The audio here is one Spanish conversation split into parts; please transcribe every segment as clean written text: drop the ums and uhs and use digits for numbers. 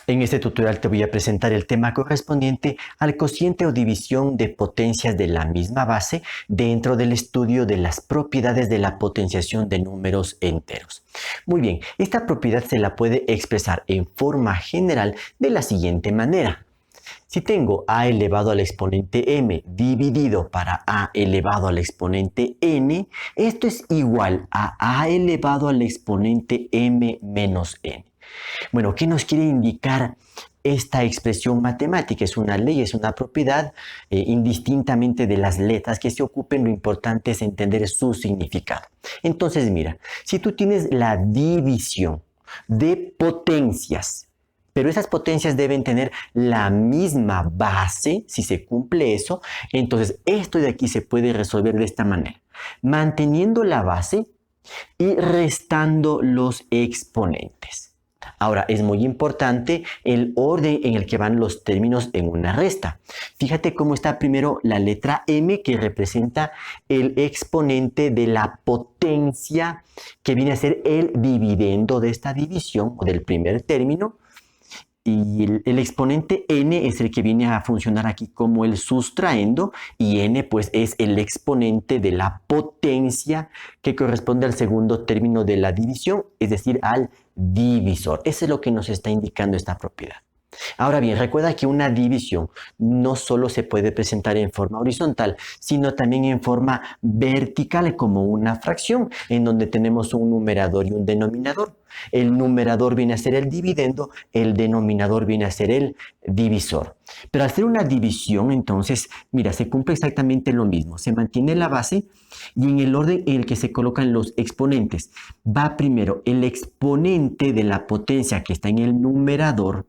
En este tutorial te voy a presentar el tema correspondiente al cociente o división de potencias de la misma base dentro del estudio de las propiedades de la potenciación de números enteros. Muy bien, esta propiedad se la puede expresar en forma general de la siguiente manera. Si tengo a elevado al exponente m dividido para a elevado al exponente n, esto es igual a elevado al exponente m menos n. Bueno, ¿qué nos quiere indicar esta expresión matemática? Es una ley, es una propiedad, indistintamente de las letras que se ocupen, lo importante es entender su significado. Entonces, mira, si tú tienes la división de potencias, pero esas potencias deben tener la misma base, si se cumple eso, entonces esto de aquí se puede resolver de esta manera, manteniendo la base y restando los exponentes. Ahora, es muy importante el orden en el que van los términos en una resta. Fíjate cómo está primero la letra m, que representa el exponente de la potencia, que viene a ser el dividendo de esta división o del primer término. Y el exponente n es el que viene a funcionar aquí como el sustraendo, y n pues es el exponente de la potencia que corresponde al segundo término de la división, es decir, al divisor. Eso es lo que nos está indicando esta propiedad. Ahora bien, recuerda que una división no solo se puede presentar en forma horizontal, sino también en forma vertical, como una fracción, en donde tenemos un numerador y un denominador. El numerador viene a ser el dividendo, el denominador viene a ser el divisor. Pero al ser una división, entonces, mira, se cumple exactamente lo mismo. Se mantiene la base y en el orden en el que se colocan los exponentes, va primero el exponente de la potencia que está en el numerador,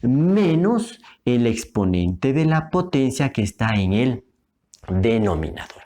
menos el exponente de la potencia que está en el denominador.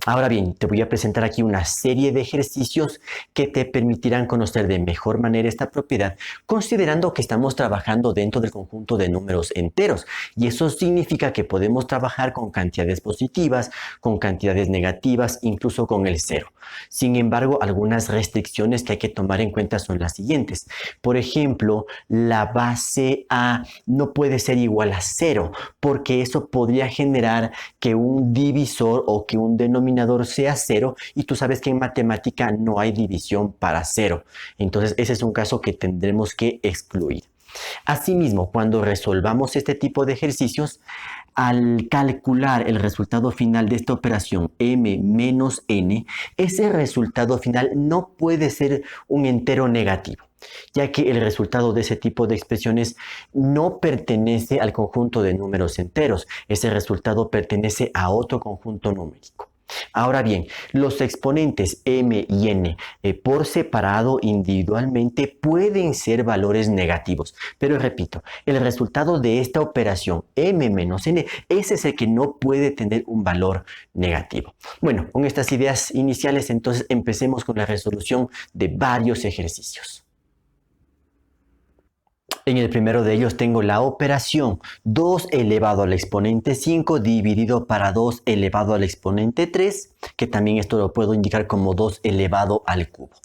Ahora bien, te voy a presentar aquí una serie de ejercicios que te permitirán conocer de mejor manera esta propiedad, considerando que estamos trabajando dentro del conjunto de números enteros. Y eso significa que podemos trabajar con cantidades positivas, con cantidades negativas, incluso con el cero. Sin embargo, algunas restricciones que hay que tomar en cuenta son las siguientes. Por ejemplo, la base a no puede ser igual a 0, porque eso podría generar que un divisor o que un denominador sea 0, y tú sabes que en matemática no hay división para 0. Entonces ese es un caso que tendremos que excluir. Asimismo, cuando resolvamos este tipo de ejercicios, al calcular el resultado final de esta operación m menos n, ese resultado final no puede ser un entero negativo, ya que el resultado de ese tipo de expresiones no pertenece al conjunto de números enteros. Ese resultado pertenece a otro conjunto numérico. Ahora bien, los exponentes m y n por separado, individualmente, pueden ser valores negativos. Pero repito, el resultado de esta operación m menos n, ese es el que no puede tener un valor negativo. Bueno, con estas ideas iniciales, entonces empecemos con la resolución de varios ejercicios. En el primero de ellos tengo la operación 2 elevado al exponente 5 dividido para 2 elevado al exponente 3, que también esto lo puedo indicar como 2 elevado al cubo.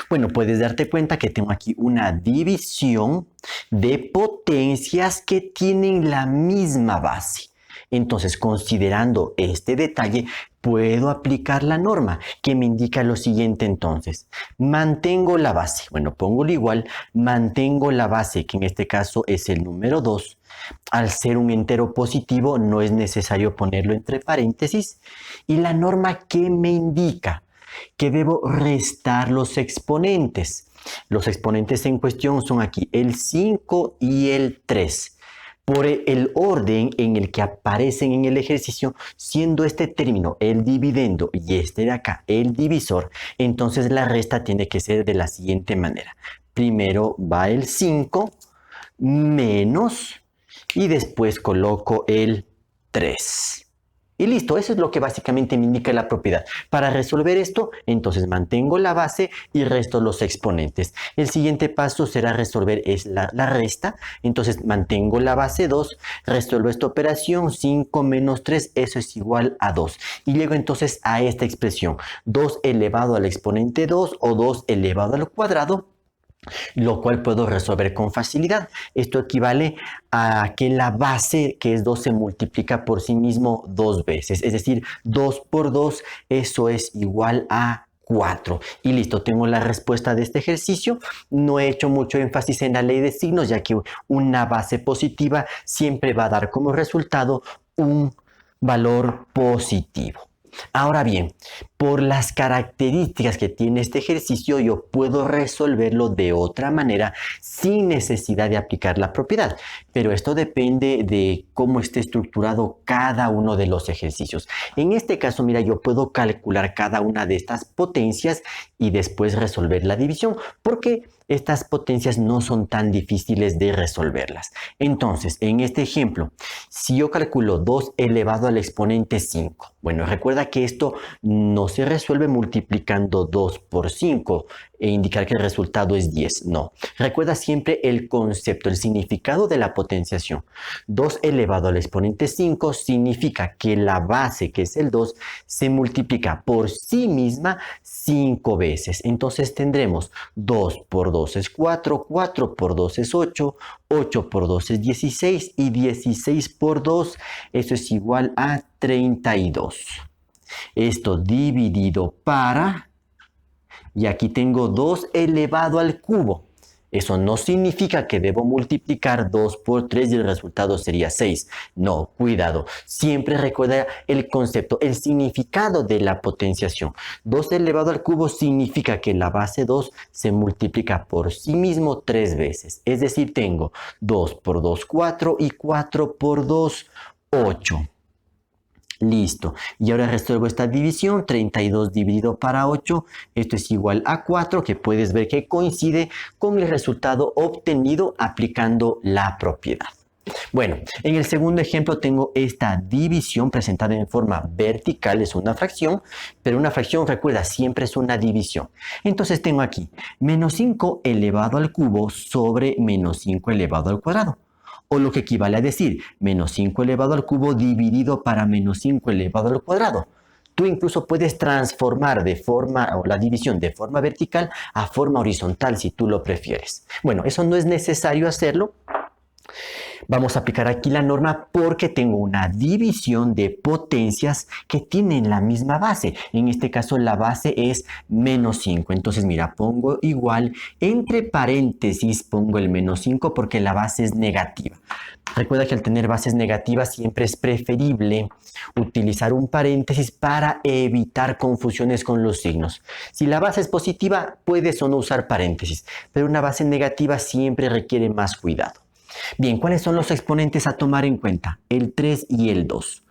Bueno, puedes darte cuenta que tengo aquí una división de potencias que tienen la misma base. Entonces, considerando este detalle, puedo aplicar la norma que me indica lo siguiente entonces. Mantengo la base. Bueno, pongo lo igual, mantengo la base, que en este caso es el número 2. Al ser un entero positivo, no es necesario ponerlo entre paréntesis. Y la norma que me indica que debo restar los exponentes. Los exponentes en cuestión son aquí el 5 y el 3. Por el orden en el que aparecen en el ejercicio, siendo este término el dividendo y este de acá el divisor, entonces la resta tiene que ser de la siguiente manera. Primero va el 5 menos y después coloco el 3. Y listo, eso es lo que básicamente me indica la propiedad. Para resolver esto, entonces mantengo la base y resto los exponentes. El siguiente paso será resolver la resta. Entonces mantengo la base 2, resuelvo esta operación, 5 menos 3, eso es igual a 2. Y llego entonces a esta expresión, 2 elevado al exponente 2 o 2 elevado al cuadrado, lo cual puedo resolver con facilidad. Esto equivale a que la base, que es 2, se multiplica por sí mismo 2 veces. Es decir, 2 por 2, eso es igual a 4. Y listo, tengo la respuesta de este ejercicio. No he hecho mucho énfasis en la ley de signos, ya que una base positiva siempre va a dar como resultado un valor positivo. Ahora bien, por las características que tiene este ejercicio, yo puedo resolverlo de otra manera sin necesidad de aplicar la propiedad. Pero esto depende de cómo esté estructurado cada uno de los ejercicios. En este caso, mira, yo puedo calcular cada una de estas potencias y después resolver la división, porque estas potencias no son tan difíciles de resolverlas. Entonces, en este ejemplo, si yo calculo 2 elevado al exponente 5, bueno, recuerda que esto no se resuelve multiplicando 2 por 5 e indicar que el resultado es 10. No. Recuerda siempre el concepto, el significado de la potenciación. 2 elevado al exponente 5 significa que la base, que es el 2, se multiplica por sí misma 5 veces. Entonces tendremos 2 por 2 es 4, 4 por 2 es 8, 8 por 2 es 16 y 16 por 2, eso es igual a 32. Esto dividido para, y aquí tengo 2 elevado al cubo. Eso no significa que debo multiplicar 2 por 3 y el resultado sería 6. No, cuidado. Siempre recuerda el concepto, el significado de la potenciación. 2 elevado al cubo significa que la base 2 se multiplica por sí mismo 3 veces. Es decir, tengo 2 por 2, 4 y 4 por 2, 8. Listo. Y ahora resuelvo esta división. 32 dividido para 8. Esto es igual a 4, que puedes ver que coincide con el resultado obtenido aplicando la propiedad. Bueno, en el segundo ejemplo tengo esta división presentada en forma vertical. Es una fracción, pero una fracción, recuerda, siempre es una división. Entonces tengo aquí menos 5 elevado al cubo sobre menos 5 elevado al cuadrado. O lo que equivale a decir, menos 5 elevado al cubo dividido para menos 5 elevado al cuadrado. Tú incluso puedes transformar la división de forma vertical a forma horizontal si tú lo prefieres. Bueno, eso no es necesario hacerlo. Vamos a aplicar aquí la norma porque tengo una división de potencias que tienen la misma base. En este caso la base es menos 5. Entonces mira, pongo igual, entre paréntesis pongo el menos 5 porque la base es negativa. Recuerda que al tener bases negativas siempre es preferible utilizar un paréntesis para evitar confusiones con los signos. Si la base es positiva, puedes o no usar paréntesis, pero una base negativa siempre requiere más cuidado. Bien, ¿cuáles son los exponentes a tomar en cuenta? El 3 y el 2.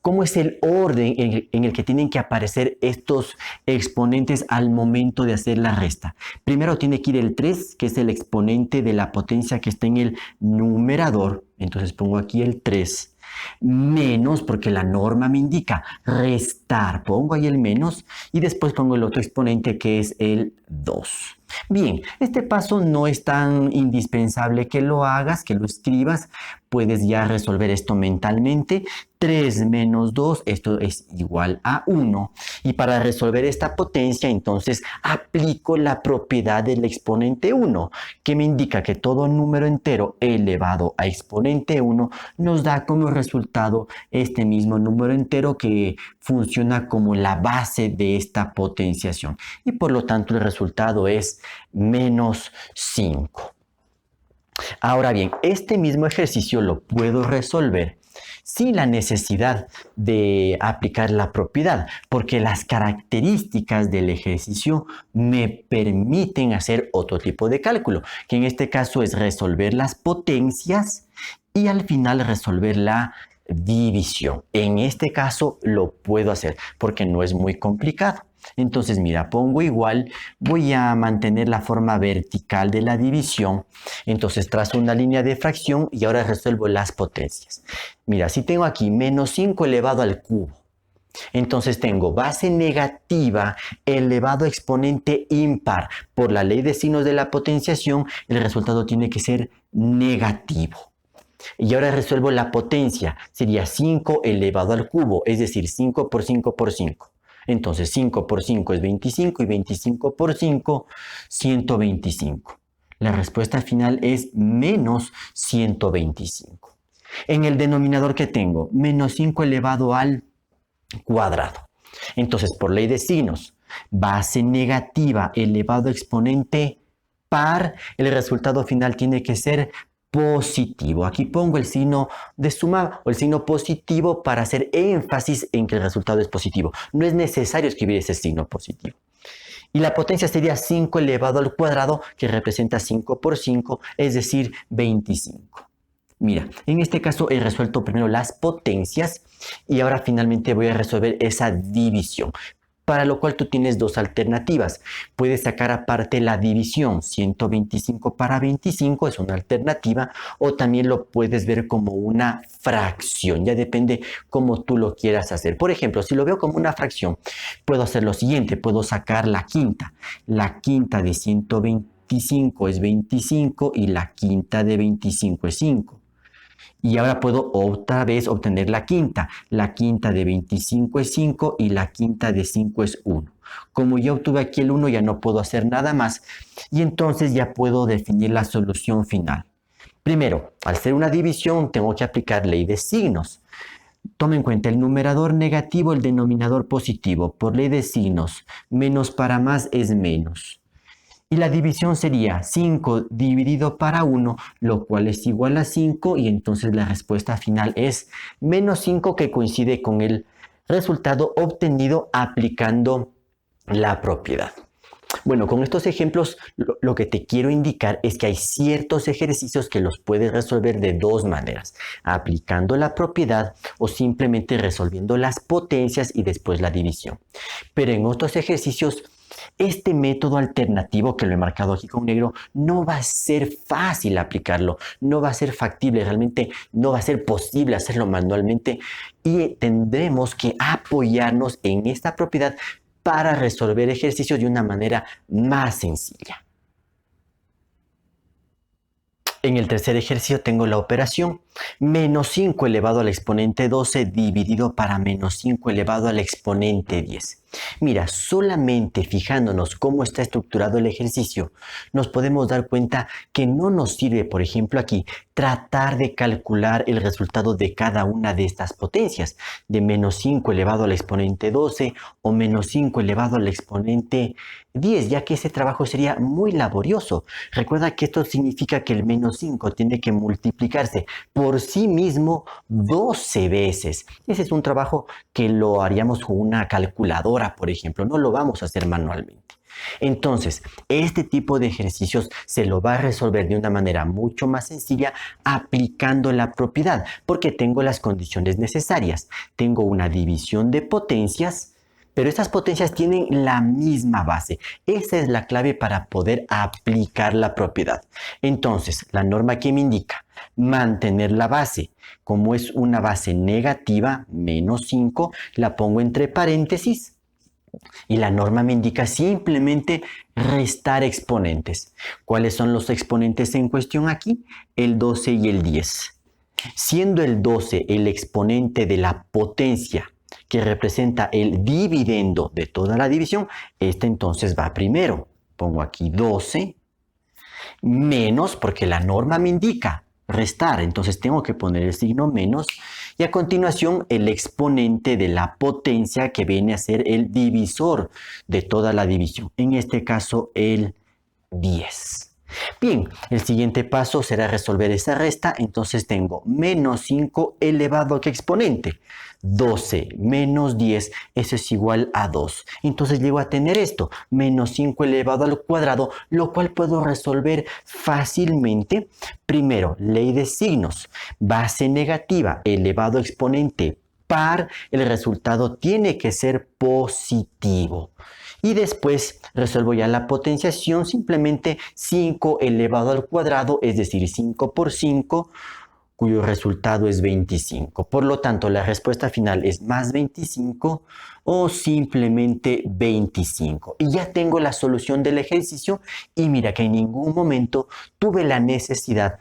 ¿Cómo es el orden en el que tienen que aparecer estos exponentes al momento de hacer la resta? Primero tiene que ir el 3, que es el exponente de la potencia que está en el numerador. Entonces pongo aquí el 3. Menos, porque la norma me indica restar. Pongo ahí el menos y después pongo el otro exponente que es el 2. Bien, este paso no es tan indispensable que lo hagas, que lo escribas. Puedes ya resolver esto mentalmente. 3 menos 2, esto es igual a 1. Y para resolver esta potencia, entonces aplico la propiedad del exponente 1, que me indica que todo número entero elevado a exponente 1 nos da como resultado este mismo número entero que funciona como la base de esta potenciación. Y por lo tanto el resultado es menos 5. Ahora bien, este mismo ejercicio lo puedo resolver sin la necesidad de aplicar la propiedad, porque las características del ejercicio me permiten hacer otro tipo de cálculo, que en este caso es resolver las potencias y al final resolver la división. En este caso lo puedo hacer porque no es muy complicado. Entonces, mira, pongo igual, voy a mantener la forma vertical de la división. Entonces, trazo una línea de fracción y ahora resuelvo las potencias. Mira, si tengo aquí menos 5 elevado al cubo, entonces tengo base negativa elevado a exponente impar. Por la ley de signos de la potenciación, el resultado tiene que ser negativo. Y ahora resuelvo la potencia. Sería 5 elevado al cubo, es decir, 5 por 5 por 5. Entonces 5 por 5 es 25 y 25 por 5, 125. La respuesta final es menos 125. En el denominador que tengo, menos 5 elevado al cuadrado. Entonces, por ley de signos, base negativa elevado a exponente par, el resultado final tiene que ser positivo. Aquí pongo el signo de suma o el signo positivo para hacer énfasis en que el resultado es positivo. No es necesario escribir ese signo positivo. Y la potencia sería 5 elevado al cuadrado, que representa 5 por 5, es decir, 25. Mira, en este caso he resuelto primero las potencias y ahora finalmente voy a resolver esa división, para lo cual tú tienes dos alternativas. Puedes sacar aparte la división, 125 para 25 es una alternativa, o también lo puedes ver como una fracción, ya depende cómo tú lo quieras hacer. Por ejemplo, si lo veo como una fracción, puedo hacer lo siguiente, puedo sacar la quinta. La quinta de 125 es 25 y la quinta de 25 es 5. Y ahora puedo otra vez obtener la quinta. La quinta de 25 es 5 y la quinta de 5 es 1. Como ya obtuve aquí el 1, ya no puedo hacer nada más. Y entonces ya puedo definir la solución final. Primero, al ser una división, tengo que aplicar ley de signos. Toma en cuenta el numerador negativo, el denominador positivo. Por ley de signos, menos para más es menos. Y la división sería 5 dividido para 1, lo cual es igual a 5, y entonces la respuesta final es menos 5, que coincide con el resultado obtenido aplicando la propiedad. Bueno, con estos ejemplos lo que te quiero indicar es que hay ciertos ejercicios que los puedes resolver de dos maneras, aplicando la propiedad o simplemente resolviendo las potencias y después la división. Pero en otros ejercicios, este método alternativo que lo he marcado aquí con negro no va a ser fácil aplicarlo, no va a ser factible, realmente no va a ser posible hacerlo manualmente y tendremos que apoyarnos en esta propiedad para resolver ejercicios de una manera más sencilla. En el tercer ejercicio tengo la operación menos 5 elevado al exponente 12 dividido para menos 5 elevado al exponente 10. Mira, solamente fijándonos cómo está estructurado el ejercicio, nos podemos dar cuenta que no nos sirve, por ejemplo aquí, tratar de calcular el resultado de cada una de estas potencias, de menos 5 elevado al exponente 12 o menos 5 elevado al exponente 10, ya que ese trabajo sería muy laborioso. Recuerda que esto significa que el menos 5 tiene que multiplicarse por sí mismo 12 veces. Ese es un trabajo que lo haríamos con una calculadora, por ejemplo. No lo vamos a hacer manualmente. Entonces, este tipo de ejercicios se lo va a resolver de una manera mucho más sencilla aplicando la propiedad, porque tengo las condiciones necesarias. Tengo una división de potencias, pero estas potencias tienen la misma base. Esa es la clave para poder aplicar la propiedad. Entonces, la norma que me indica mantener la base. Como es una base negativa, menos 5, la pongo entre paréntesis. Y la norma me indica simplemente restar exponentes. ¿Cuáles son los exponentes en cuestión aquí? El 12 y el 10. Siendo el 12 el exponente de la potencia que representa el dividendo de toda la división, este entonces va primero. Pongo aquí 12 menos, porque la norma me indica restar, entonces tengo que poner el signo menos, y a continuación el exponente de la potencia que viene a ser el divisor de toda la división, en este caso el 10. Bien, el siguiente paso será resolver esa resta, entonces tengo menos 5 elevado a qué exponente, 12 menos 10, eso es igual a 2. Entonces llego a tener esto, menos 5 elevado al cuadrado, lo cual puedo resolver fácilmente. Primero, ley de signos, base negativa elevado a exponente par, el resultado tiene que ser positivo. Y después resuelvo ya la potenciación, simplemente 5 elevado al cuadrado, es decir, 5 por 5, cuyo resultado es 25. Por lo tanto, la respuesta final es más 25 o simplemente 25. Y ya tengo la solución del ejercicio y mira que en ningún momento tuve la necesidad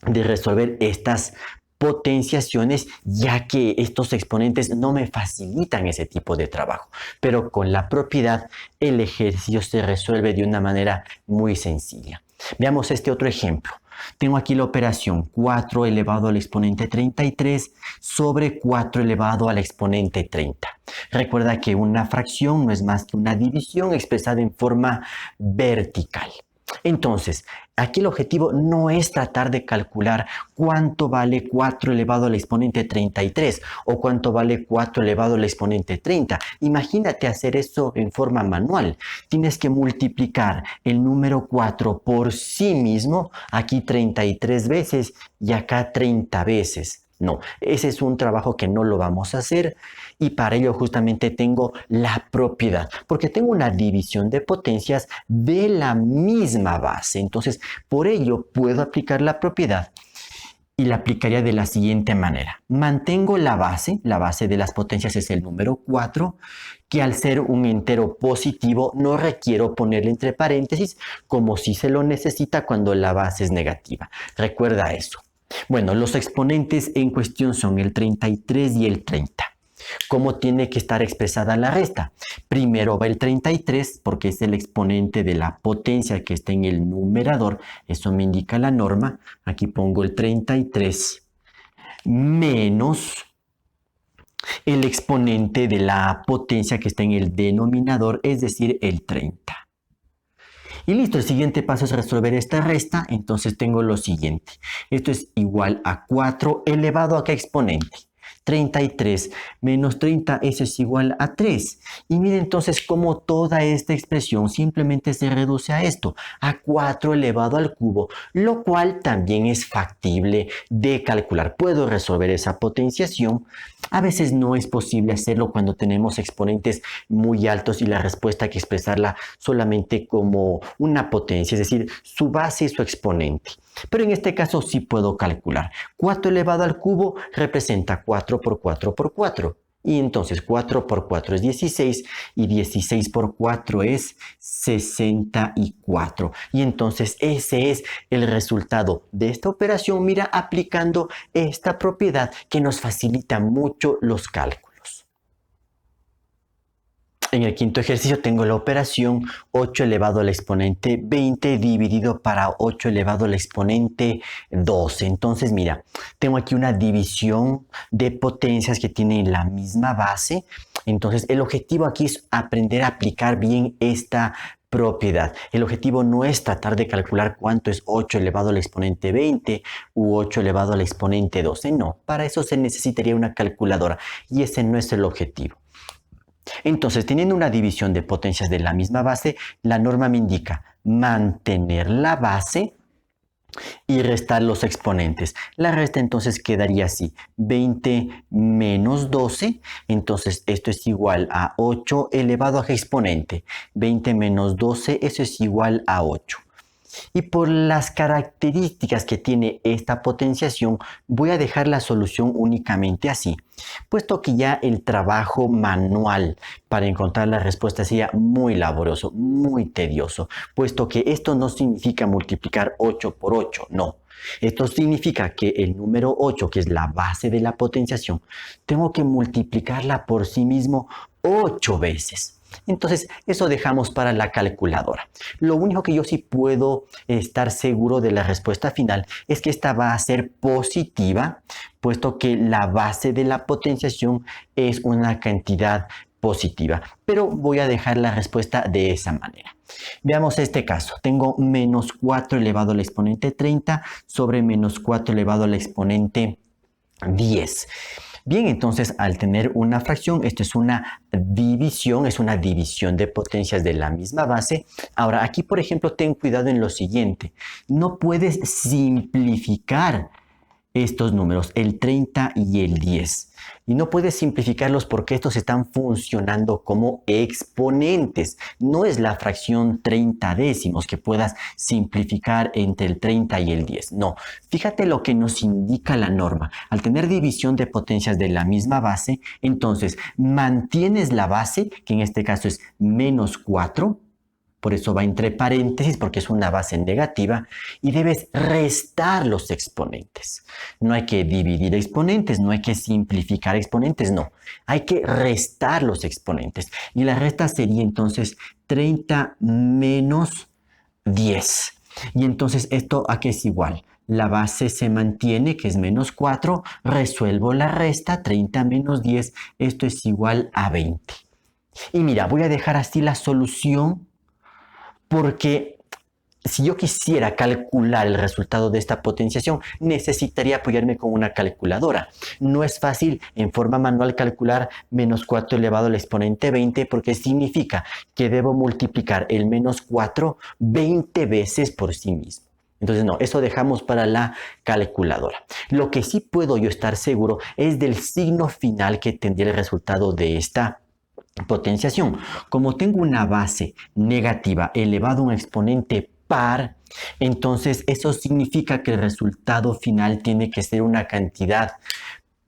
de resolver estas potenciaciones, ya que estos exponentes no me facilitan ese tipo de trabajo. Pero con la propiedad, el ejercicio se resuelve de una manera muy sencilla. Veamos este otro ejemplo. Tengo aquí la operación 4 elevado al exponente 33 sobre 4 elevado al exponente 30. Recuerda que una fracción no es más que una división expresada en forma vertical. Entonces, aquí el objetivo no es tratar de calcular cuánto vale 4 elevado al exponente 33 o cuánto vale 4 elevado al exponente 30. Imagínate hacer eso en forma manual. Tienes que multiplicar el número 4 por sí mismo, aquí 33 veces y acá 30 veces. No, ese es un trabajo que no lo vamos a hacer y para ello justamente tengo la propiedad, porque tengo una división de potencias de la misma base. Entonces, por ello puedo aplicar la propiedad y la aplicaría de la siguiente manera. Mantengo la base de las potencias es el número 4, que al ser un entero positivo no requiero ponerle entre paréntesis como si se lo necesita cuando la base es negativa. Recuerda eso. Bueno, los exponentes en cuestión son el 33 y el 30. ¿Cómo tiene que estar expresada la resta? Primero va el 33 porque es el exponente de la potencia que está en el numerador. Eso me indica la norma. Aquí pongo el 33 menos el exponente de la potencia que está en el denominador, es decir, el 30. Y listo, el siguiente paso es resolver esta resta, entonces tengo lo siguiente. Esto es igual a 4 elevado a ¿qué exponente? 33 menos 30, eso es igual a 3. Y mire entonces cómo toda esta expresión simplemente se reduce a esto, a 4 elevado al cubo, lo cual también es factible de calcular. Puedo resolver esa potenciación. A veces no es posible hacerlo cuando tenemos exponentes muy altos y la respuesta hay que expresarla solamente como una potencia, es decir, su base y su exponente. Pero en este caso sí puedo calcular. 4 elevado al cubo representa 4 por 4 por 4. Y entonces 4 por 4 es 16 y 16 por 4 es 64. Y entonces ese es el resultado de esta operación, mira, aplicando esta propiedad que nos facilita mucho los cálculos. En el quinto ejercicio tengo la operación 8 elevado al exponente 20 dividido para 8 elevado al exponente 12. Entonces, mira, tengo aquí una división de potencias que tienen la misma base. Entonces, el objetivo aquí es aprender a aplicar bien esta propiedad. El objetivo no es tratar de calcular cuánto es 8 elevado al exponente 20 u 8 elevado al exponente 12. No, para eso se necesitaría una calculadora y ese no es el objetivo. Entonces, teniendo una división de potencias de la misma base, la norma me indica mantener la base y restar los exponentes. La resta entonces quedaría así, 20 menos 12, entonces esto es igual a 8 elevado a exponente. 20 menos 12, eso es igual a 8. Y por las características que tiene esta potenciación, voy a dejar la solución únicamente así, puesto que ya el trabajo manual para encontrar la respuesta sería muy laborioso, muy tedioso, puesto que esto no significa multiplicar 8 por 8, no. Esto significa que el número 8, que es la base de la potenciación, tengo que multiplicarla por sí mismo 8 veces. Entonces, eso dejamos para la calculadora. Lo único que yo sí puedo estar seguro de la respuesta final es que esta va a ser positiva, puesto que la base de la potenciación es una cantidad positiva. Pero voy a dejar la respuesta de esa manera. Veamos este caso. Tengo menos 4 elevado al exponente 30 sobre menos 4 elevado al exponente 10. Bien, entonces al tener una fracción, esto es una división de potencias de la misma base. Ahora, aquí por ejemplo, ten cuidado en lo siguiente. No puedes simplificar estos números, el 30 y el 10. Y no puedes simplificarlos porque estos están funcionando como exponentes. No es la fracción 30 décimos que puedas simplificar entre el 30 y el 10. No, fíjate lo que nos indica la norma. Al tener división de potencias de la misma base, entonces mantienes la base, que en este caso es menos 4, por eso va entre paréntesis porque es una base negativa y debes restar los exponentes. No hay que dividir exponentes, no hay que simplificar exponentes, no. Hay que restar los exponentes. Y la resta sería entonces 30 menos 10. Y entonces esto a qué es igual. La base se mantiene, que es menos 4. Resuelvo la resta, 30 menos 10. Esto es igual a 20. Y mira, voy a dejar así la solución porque si yo quisiera calcular el resultado de esta potenciación, necesitaría apoyarme con una calculadora. No es fácil en forma manual calcular menos 4 elevado al exponente 20 porque significa que debo multiplicar el menos 4 20 veces por sí mismo. Entonces no, eso dejamos para la calculadora. Lo que sí puedo yo estar seguro es del signo final que tendría el resultado de esta potenciación. Como tengo una base negativa elevado a un exponente par, entonces eso significa que el resultado final tiene que ser una cantidad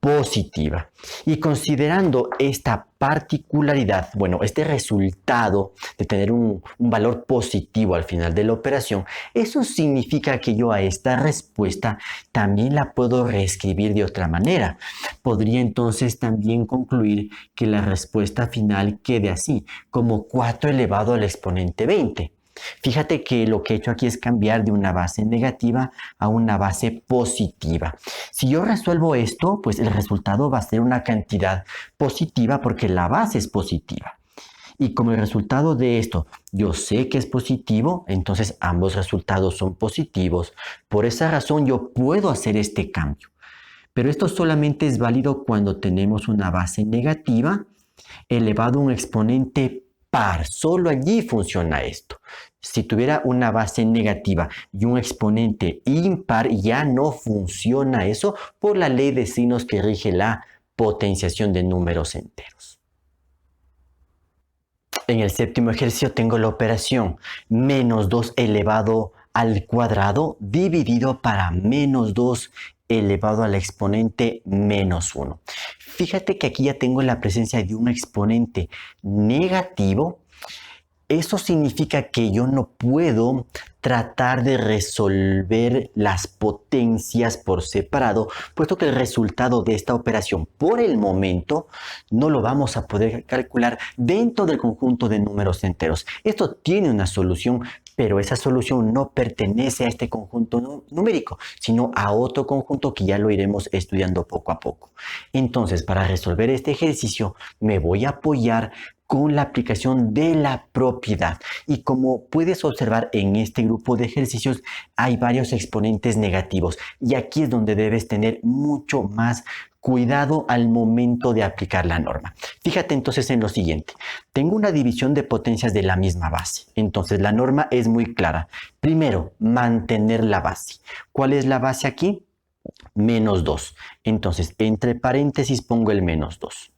positiva. Y considerando esta particularidad, bueno, este resultado de tener un valor positivo al final de la operación, eso significa que yo a esta respuesta también la puedo reescribir de otra manera. Podría entonces también concluir que la respuesta final quede así, como 4 elevado al exponente 20. Fíjate que lo que he hecho aquí es cambiar de una base negativa a una base positiva. Si yo resuelvo esto, pues el resultado va a ser una cantidad positiva porque la base es positiva. Y como el resultado de esto yo sé que es positivo, entonces ambos resultados son positivos. Por esa razón yo puedo hacer este cambio. Pero esto solamente es válido cuando tenemos una base negativa elevado a un exponente par. Solo allí funciona esto. Si tuviera una base negativa y un exponente impar, ya no funciona eso por la ley de signos que rige la potenciación de números enteros. En el séptimo ejercicio tengo la operación menos 2 elevado al cuadrado dividido para menos 2 elevado al exponente menos 1. Fíjate que aquí ya tengo la presencia de un exponente negativo. Eso significa que yo no puedo tratar de resolver las potencias por separado, puesto que el resultado de esta operación por el momento no lo vamos a poder calcular dentro del conjunto de números enteros. Esto tiene una solución, pero esa solución no pertenece a este conjunto numérico, sino a otro conjunto que ya lo iremos estudiando poco a poco. Entonces, para resolver este ejercicio, me voy a apoyar con la aplicación de la propiedad. Y como puedes observar en este grupo de ejercicios, hay varios exponentes negativos. Y aquí es donde debes tener mucho más cuidado al momento de aplicar la norma. Fíjate entonces en lo siguiente. Tengo una división de potencias de la misma base. Entonces la norma es muy clara. Primero, mantener la base. ¿Cuál es la base aquí? Menos 2. Entonces, entre paréntesis pongo el menos 2.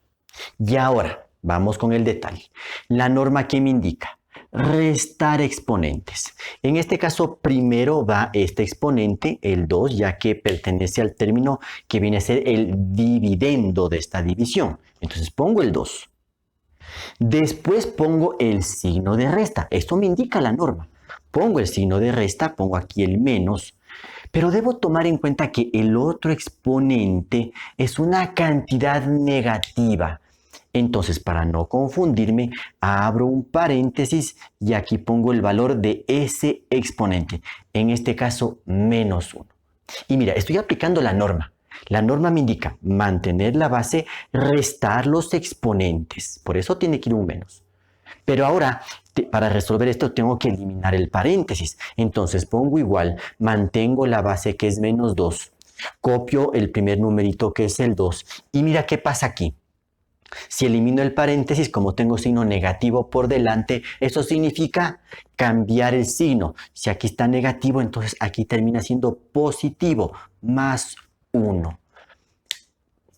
Y ahora, vamos con el detalle. La norma que me indica restar exponentes. En este caso, primero va este exponente, el 2, ya que pertenece al término que viene a ser el dividendo de esta división. Entonces pongo el 2. Después pongo el signo de resta. Esto me indica la norma. Pongo el signo de resta, pongo aquí el menos. Pero debo tomar en cuenta que el otro exponente es una cantidad negativa. Entonces, para no confundirme, abro un paréntesis y aquí pongo el valor de ese exponente. En este caso, menos 1. Y mira, estoy aplicando la norma. La norma me indica mantener la base, restar los exponentes. Por eso tiene que ir un menos. Pero ahora, para resolver esto, tengo que eliminar el paréntesis. Entonces pongo igual, mantengo la base que es menos 2. Copio el primer numerito que es el 2. Y mira qué pasa aquí. Si elimino el paréntesis, como tengo signo negativo por delante, eso significa cambiar el signo. Si aquí está negativo, entonces aquí termina siendo positivo, más 1.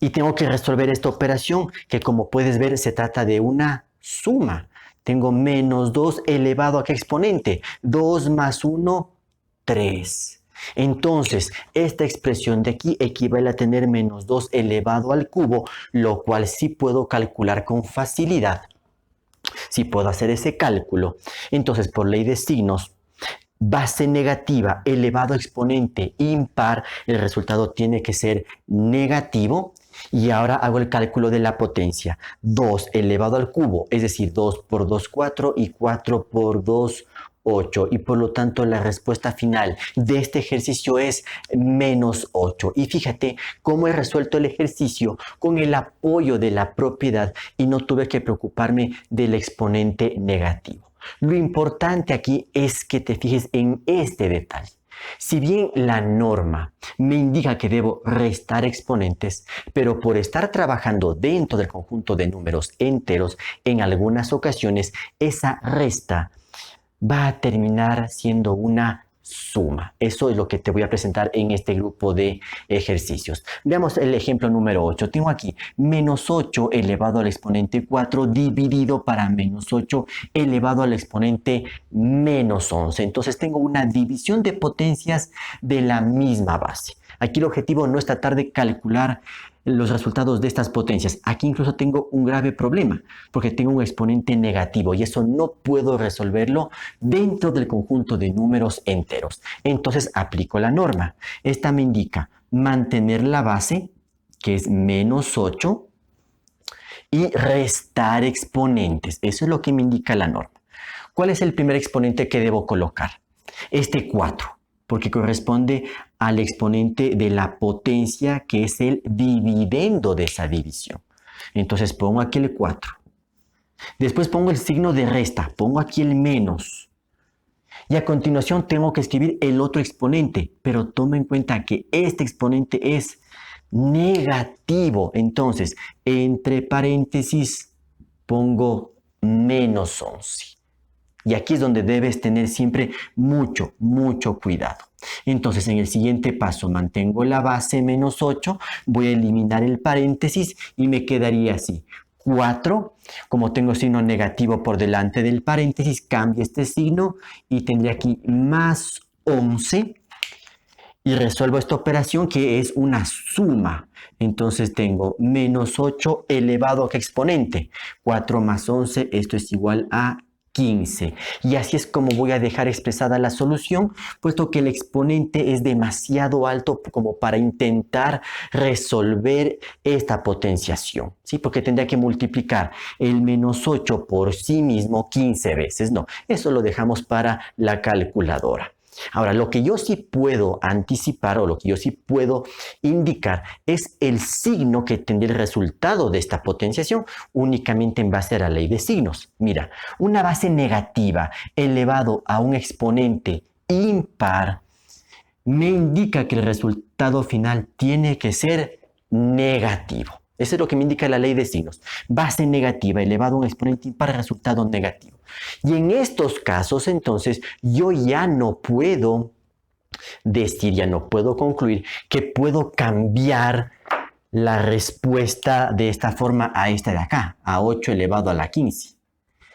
Y tengo que resolver esta operación, que como puedes ver se trata de una suma. Tengo menos 2 elevado a qué exponente. 2 más 1, 3. Entonces, esta expresión de aquí equivale a tener menos 2 elevado al cubo, lo cual sí puedo calcular con facilidad. Si puedo hacer ese cálculo, entonces por ley de signos, base negativa elevado a exponente impar, el resultado tiene que ser negativo. Y ahora hago el cálculo de la potencia. 2 elevado al cubo, es decir, 2 por 2, 4 y 4 por 2, 8. Y por lo tanto la respuesta final de este ejercicio es menos 8. Y fíjate cómo he resuelto el ejercicio con el apoyo de la propiedad y no tuve que preocuparme del exponente negativo. Lo importante aquí es que te fijes en este detalle. Si bien la norma me indica que debo restar exponentes, pero por estar trabajando dentro del conjunto de números enteros, en algunas ocasiones esa resta va a terminar siendo una suma. Eso es lo que te voy a presentar en este grupo de ejercicios. Veamos el ejemplo número 8. Tengo aquí menos 8 elevado al exponente 4 dividido para menos 8 elevado al exponente menos 11. Entonces tengo una división de potencias de la misma base. Aquí el objetivo no es tratar de calcular los resultados de estas potencias. Aquí incluso tengo un grave problema porque tengo un exponente negativo y eso no puedo resolverlo dentro del conjunto de números enteros. Entonces aplico la norma. Esta me indica mantener la base, que es menos 8, y restar exponentes. Eso es lo que me indica la norma. ¿Cuál es el primer exponente que debo colocar? Este 4. Porque corresponde al exponente de la potencia que es el dividendo de esa división. Entonces pongo aquí el 4. Después pongo el signo de resta, pongo aquí el menos. Y a continuación tengo que escribir el otro exponente, pero toma en cuenta que este exponente es negativo. Entonces, entre paréntesis pongo menos 11. Y aquí es donde debes tener siempre mucho cuidado. Entonces, en el siguiente paso mantengo la base menos 8, voy a eliminar el paréntesis y me quedaría así. 4, como tengo signo negativo por delante del paréntesis, cambio este signo y tendría aquí más 11. Y resuelvo esta operación que es una suma. Entonces tengo menos 8 elevado a qué exponente. 4 más 11, esto es igual a 15. Y así es como voy a dejar expresada la solución, puesto que el exponente es demasiado alto como para intentar resolver esta potenciación, ¿sí? Porque tendría que multiplicar el menos 8 por sí mismo 15 veces. No, eso lo dejamos para la calculadora. Ahora, lo que yo sí puedo anticipar o lo que yo sí puedo indicar es el signo que tendría el resultado de esta potenciación únicamente en base a la ley de signos. Mira, una base negativa elevado a un exponente impar me indica que el resultado final tiene que ser negativo. Eso es lo que me indica la ley de signos. Base negativa elevado a un exponente impar, resultado negativo. Y en estos casos, entonces, yo ya no puedo decir, ya no puedo concluir que puedo cambiar la respuesta de esta forma a esta de acá, a 8 elevado a la 15.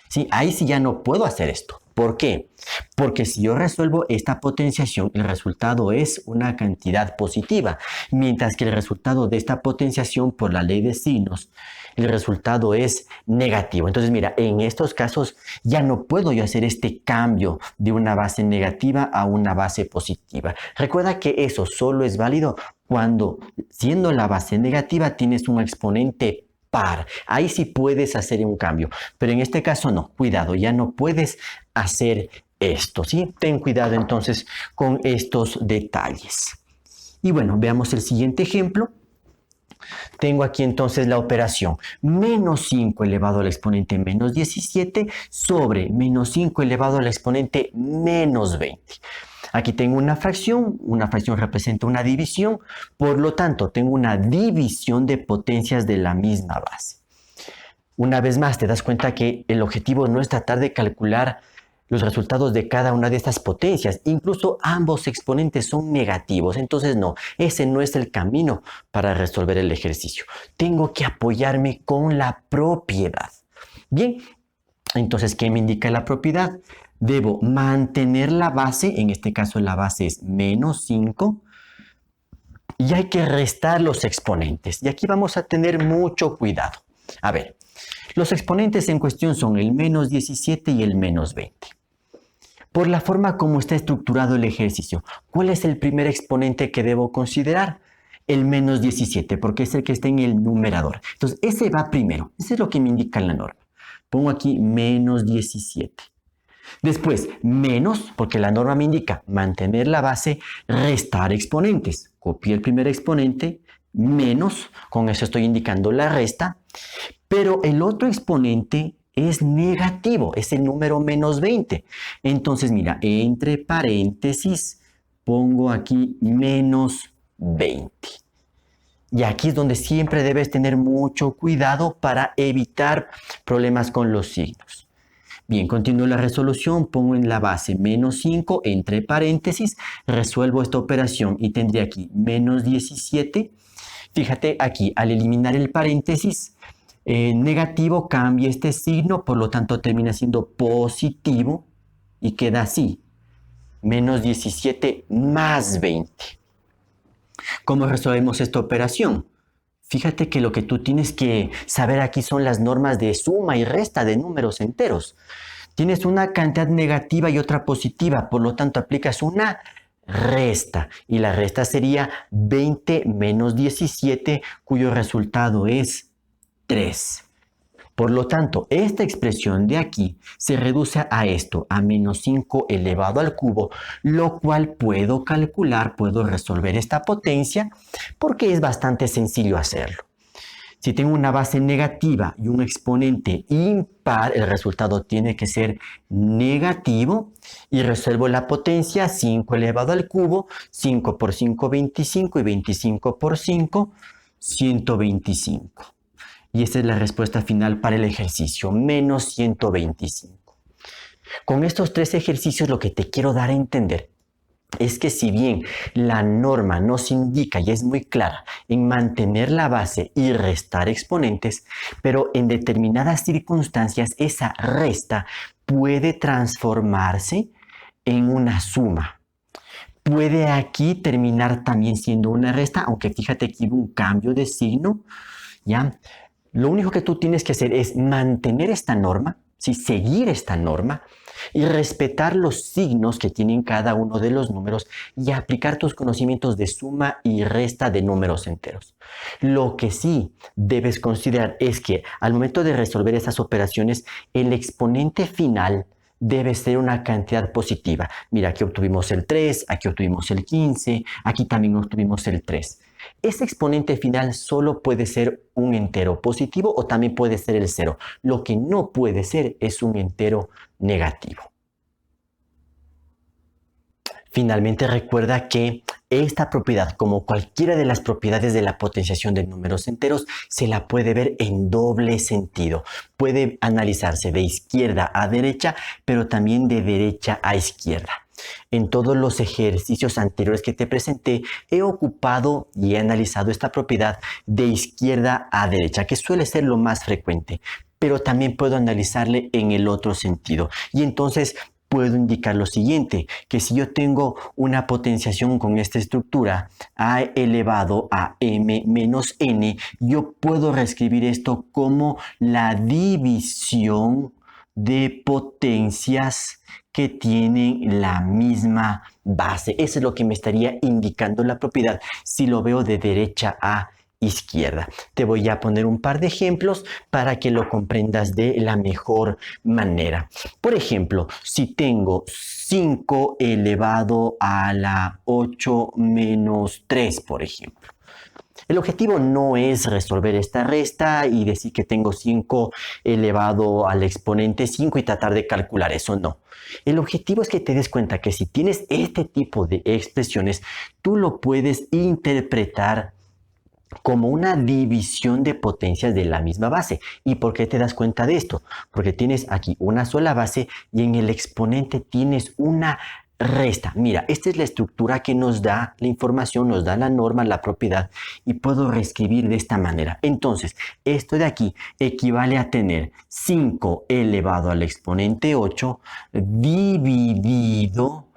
¿Sí? Ahí sí ya no puedo hacer esto. ¿Por qué? Porque si yo resuelvo esta potenciación, el resultado es una cantidad positiva, mientras que el resultado de esta potenciación por la ley de signos, el resultado es negativo. Entonces, mira, en estos casos ya no puedo yo hacer este cambio de una base negativa a una base positiva. Recuerda que eso solo es válido cuando, siendo la base negativa, tienes un exponente par. Ahí sí puedes hacer un cambio, pero en este caso no. Cuidado, ya no puedes hacer esto, ¿sí? Ten cuidado entonces con estos detalles. Y bueno, veamos el siguiente ejemplo. Tengo aquí entonces la operación menos 5 elevado al exponente menos 17 sobre menos 5 elevado al exponente menos 20. Aquí tengo una fracción representa una división, por lo tanto tengo una división de potencias de la misma base. Una vez más te das cuenta que el objetivo no es tratar de calcular los resultados de cada una de estas potencias, incluso ambos exponentes son negativos, entonces no, ese no es el camino para resolver el ejercicio. Tengo que apoyarme con la propiedad. Bien, entonces, ¿qué me indica la propiedad? Debo mantener la base, en este caso la base es menos 5, y hay que restar los exponentes. Y aquí vamos a tener mucho cuidado. A ver, Los exponentes en cuestión son el menos 17 y el menos 20. Por la forma como está estructurado el ejercicio, ¿cuál es el primer exponente que debo considerar? El menos 17, porque es el que está en el numerador. Entonces, ese va primero. Eso es lo que me indica la norma. Pongo aquí menos 17. Después, menos, porque la norma me indica mantener la base, restar exponentes. Copié el primer exponente, menos, con eso estoy indicando la resta, pero el otro exponente es negativo, es el número menos 20. Entonces, mira, entre paréntesis pongo aquí menos 20. Y aquí es donde siempre debes tener mucho cuidado para evitar problemas con los signos. Bien, continúo la resolución, pongo en la base menos 5 entre paréntesis, resuelvo esta operación y tendré aquí menos 17. Fíjate aquí, al eliminar el paréntesis negativo cambia este signo, por lo tanto termina siendo positivo y queda así, menos 17 más 20. ¿Cómo resolvemos esta operación? Fíjate que lo que tú tienes que saber aquí son las normas de suma y resta de números enteros. Tienes una cantidad negativa y otra positiva, por lo tanto aplicas una resta y la resta sería 20 menos 17, cuyo resultado es 3. Por lo tanto, esta expresión de aquí se reduce a esto, a menos 5 elevado al cubo, lo cual puedo calcular, puedo resolver esta potencia, porque es bastante sencillo hacerlo. Si tengo una base negativa y un exponente impar, el resultado tiene que ser negativo y resuelvo la potencia 5 elevado al cubo, 5 por 5, 25 y 25 por 5, 125. Y esta es la respuesta final para el ejercicio, menos 125. Con estos tres ejercicios lo que te quiero dar a entender es que si bien la norma nos indica y es muy clara en mantener la base y restar exponentes, pero en determinadas circunstancias esa resta puede transformarse en una suma. Puede aquí terminar también siendo una resta, aunque fíjate que hubo un cambio de signo, ¿ya? Lo único que tú tienes que hacer es mantener esta norma, ¿sí? Seguir esta norma y respetar los signos que tienen cada uno de los números y aplicar tus conocimientos de suma y resta de números enteros. Lo que sí debes considerar es que al momento de resolver estas operaciones, el exponente final debe ser una cantidad positiva. Mira, aquí obtuvimos el 3, aquí obtuvimos el 15, aquí también obtuvimos el 3. Ese exponente final solo puede ser un entero positivo o también puede ser el 0. Lo que no puede ser es un entero negativo. Finalmente recuerda que esta propiedad, como cualquiera de las propiedades de la potenciación de números enteros, se la puede ver en doble sentido. Puede analizarse de izquierda a derecha, pero también de derecha a izquierda. En todos los ejercicios anteriores que te presenté, he ocupado y he analizado esta propiedad de izquierda a derecha, que suele ser lo más frecuente, pero también puedo analizarle en el otro sentido. Y entonces puedo indicar lo siguiente, que si yo tengo una potenciación con esta estructura, a elevado a m menos n, yo puedo reescribir esto como la división de potencias que tienen la misma base. Eso es lo que me estaría indicando la propiedad si lo veo de derecha a izquierda. Te voy a poner un par de ejemplos para que lo comprendas de la mejor manera. Por ejemplo, si tengo 5 elevado a la 8 menos 3, por ejemplo. El objetivo no es resolver esta resta y decir que tengo 5 elevado al exponente 5 y tratar de calcular eso, no. El objetivo es que te des cuenta que si tienes este tipo de expresiones, tú lo puedes interpretar como una división de potencias de la misma base. ¿Y por qué te das cuenta de esto? Porque tienes aquí una sola base y en el exponente tienes una resta. Mira, esta es la estructura que nos da la información, nos da la norma, la propiedad y puedo reescribir de esta manera. Entonces, esto de aquí equivale a tener 5 elevado al exponente 8 dividido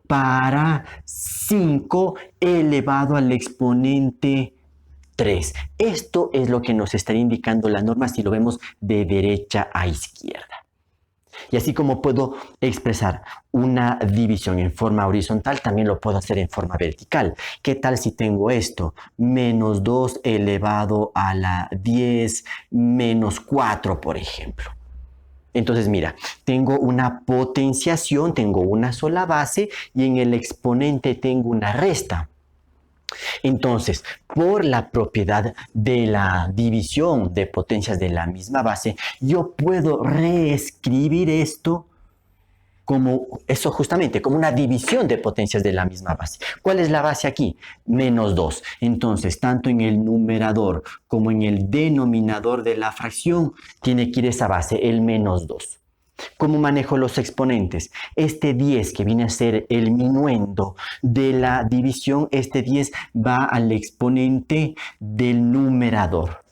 para 5 elevado al exponente 3. Esto es lo que nos estaría indicando la norma si lo vemos de derecha a izquierda. Y así como puedo expresar una división en forma horizontal, también lo puedo hacer en forma vertical. ¿Qué tal si tengo esto? Menos 2 elevado a la 10 menos 4, por ejemplo. Entonces, mira, tengo una potenciación, tengo una sola base y en el exponente tengo una resta. Entonces, por la propiedad de la división de potencias de la misma base, yo puedo reescribir esto como eso justamente, como una división de potencias de la misma base. ¿Cuál es la base aquí? Menos 2. Entonces, tanto en el numerador como en el denominador de la fracción, tiene que ir esa base, el menos 2. ¿Cómo manejo los exponentes? Este 10 que viene a ser el minuendo de la división, este 10 va al exponente del numerador.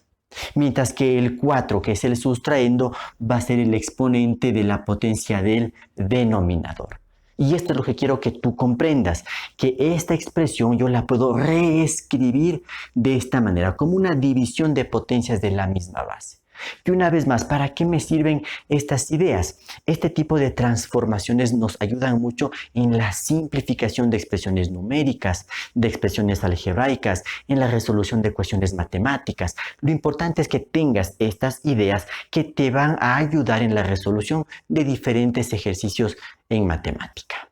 Mientras que el 4, que es el sustraendo, va a ser el exponente de la potencia del denominador. Y esto es lo que quiero que tú comprendas, que esta expresión yo la puedo reescribir de esta manera, como una división de potencias de la misma base. Y una vez más, ¿para qué me sirven estas ideas? Este tipo de transformaciones nos ayudan mucho en la simplificación de expresiones numéricas, de expresiones algebraicas, en la resolución de ecuaciones matemáticas. Lo importante es que tengas estas ideas que te van a ayudar en la resolución de diferentes ejercicios en matemática.